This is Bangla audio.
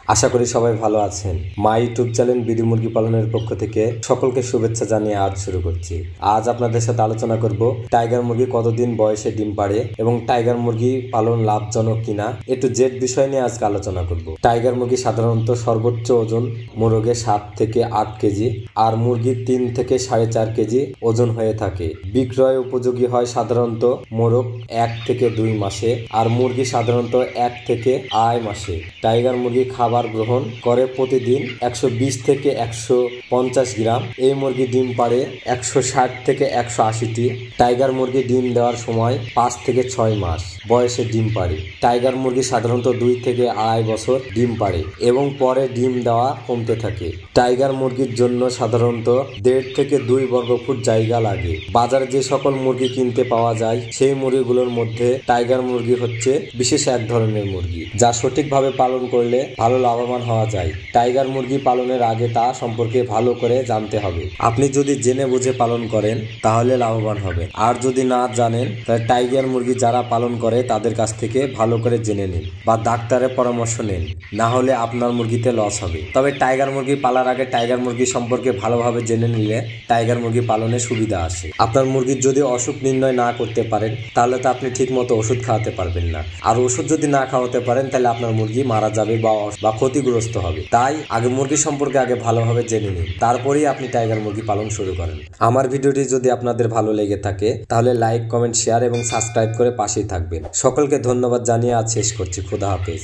আশা করি সবাই ভালো আছেন। মা ইউটিউব চ্যানেল বিডি মুরগি পালনের পক্ষ থেকে সকলকে শুভেচ্ছা জানিয়ে আজ শুরু করছি। আজ আপনাদের সাথে আলোচনা করব টাইগার মুরগি কতদিন বয়সে ডিম পাড়ে এবং টাইগার মুরগি পালন লাভজনক কিনা এ টু জেড বিষয় নিয়ে আজকে আলোচনা করব। টাইগার মুরগি সাধারণত সর্বোচ্চ ওজন মোরগে 7 থেকে 8 কেজি আর মুরগির 3 থেকে 4.5 কেজি ওজন হয়ে থাকে। বিক্রয় উপযোগী হয় সাধারণত মোরগ 1 থেকে 2 মাসে আর মুরগি সাধারণত 1 থেকে 2.5 মাসে। টাইগার মুরগি খাবার গ্রহণ করে প্রতিদিন 120 থেকে 150 গ্রাম। এই মুরগি ডিম পাড়ে 160 থেকে 180টি। টাইগার মুরগি ডিম দেওয়ার সময় 5 থেকে 6 মাস বয়সে ডিম পাড়ে। টাইগার মুরগি সাধারণত 2 থেকে 2.5 বছর ডিম পাড়ে এবং পরে ডিম দেওয়া কমতে থাকে। টাইগার মুরগির জন্য সাধারণত 1.5 থেকে 2 বর্গফুট জায়গা লাগে। বাজারে যে সকল মুরগি কিনতে পাওয়া যায় সেই মুরগিগুলোর মধ্যে টাইগার মুরগি হচ্ছে বিশেষ এক ধরনের মুরগি, যা সঠিকভাবে পালন করলে ভালো লাভবান হওয়া যায়। টাইগার মুরগি পালনের আগে তা সম্পর্কে ভালো করে জানতে হবে। আপনি যদি জেনে বুঝে পালন করেন তাহলে লাভবান হবেন, আর যদি না জানেন তাহলে টাইগার মুরগি যারা পালন করে তাদের কাছ থেকে ভালো করে জেনে নিন বা ডাক্তারের পরামর্শ নিন, না হলে আপনার মুরগিতে লস হবে। তবে টাইগার মুরগি পালার আগে টাইগার মুরগি সম্পর্কে ভালোভাবে জেনে নিলে টাইগার মুরগি পালনে সুবিধা আসে। আপনার মুরগির যদি অসুখ নির্ণয় না করতে পারেন তাহলে তো আপনি ঠিক মতো ওষুধ খাওয়াতে পারবেন না, আর ওষুধ যদি না খাওয়াতে পারেন তাহলে আপনার মুরগি মারা যাবে বা ক্ষতিগ্রস্ত হবে। তাই আগে মুরগি সম্পর্কে আগে ভালোভাবে জেনে নিন, তারপরেই আপনি টাইগার মুরগি পালন শুরু করেন। আমার ভিডিওটি যদি আপনাদের ভালো লেগে থাকে তাহলে লাইক, কমেন্ট, শেয়ার এবং সাবস্ক্রাইব করে পাশেই থাকবেন। সকলকে ধন্যবাদ জানিয়ে আজ শেষ করছি। খোদা হাফেজ।